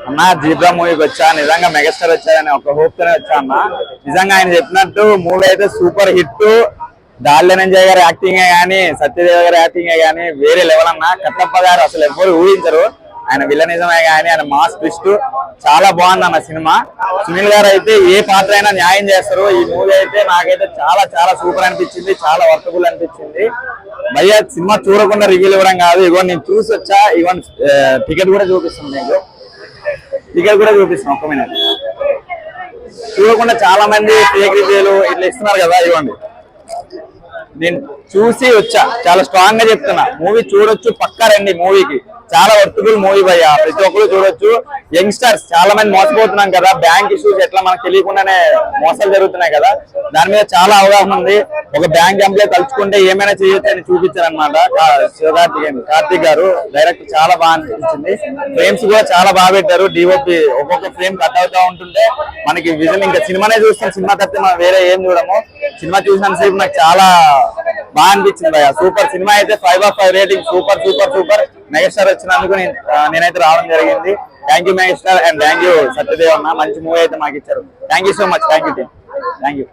అన్న జీబ్రా మూవీకి వచ్చా, నిజంగా మెగాస్టార్ వచ్చారని ఒక హోప్ తోనే వచ్చా అన్న. నిజంగా ఆయన చెప్పినట్టు మూవీ అయితే సూపర్ హిట్. ధనంజయ్ గారి యాక్టింగ్ గానీ, సత్యదేవ్ గారి యాక్టింగ్ గానీ వేరే లెవెల్ అన్న. కట్టప్ప గారు అసలు ఎవరు ఊహించరు. ఆయన విలనిజమే గానీ ఆయన మాస్ ట్విస్ట్ చాలా బాగుంది అన్న సినిమా. సునీల్ గారు అయితే ఏ పాత్ర అయినా న్యాయం చేస్తారు. ఈ మూవీ అయితే నాకైతే చాలా చాలా సూపర్ అనిపించింది, చాలా వర్తబుల్ అనిపించింది. భయ్యా సినిమా చూడకుండా రివ్యూలు ఇవ్వడం కాదు, ఇగో నేను చూసి వచ్చా. ఇగో టికెట్ కూడా చూపిస్తుంది, నీకు టికెట్ కూడా చూపిస్తాను. ఒక్క మినిట్. చూడకుండా చాలా మంది ఫేక్ రివ్యూలు ఇట్లా ఇస్తున్నారు కదా, ఇవ్వండి. నేను చూసి వచ్చా, చాలా స్ట్రాంగ్ గా చెప్తున్నా. మూవీ చూడొచ్చు, పక్కా రండి మూవీకి. చాలా వర్తబుల్ మూవీ భయ్యా, ప్రతి ఒక్కరు చూడొచ్చు. యంగ్స్టర్స్ చాలా మంది మోసపోతున్నాం కదా, బ్యాంక్ ఇష్యూస్ ఎట్లా మనకు తెలియకుండానే మోసాలు జరుగుతున్నాయి కదా, దాని మీద చాలా అవగాహన ఉంది. ఒక బ్యాంక్ ఎంప్లాయ్ తలుచుకుంటే ఏమైనా చేయొచ్చు అని చూపించారనమాట కార్తీక్ గారు. డైరెక్ట్ చాలా బాగా అనిపించింది. ఫ్రేమ్స్ కూడా చాలా బాగా పెట్టారు. డిఓపి ఒక్కొక్క ఫ్రేమ్ కట్ అవుతా ఉంటుంటే మనకి విజన్ ఇంకా సినిమానే చూస్తాం. సినిమా తప్పితే మనం వేరే ఏం చూడము. సినిమా చూసినంతసేపు నాకు చాలా బాగా అనిపించింది భయ్యా. సూపర్ సినిమా అయితే 5/5 rating. Super super super. Megastar వచ్చినందుకు నేనైతే రావడం జరిగింది. Thank you megastar and thank you Satyadev అన్న. మంచి మూవీ అయితే మాకు ఇచ్చారు. Thank you so much. Thank you team. Thank you.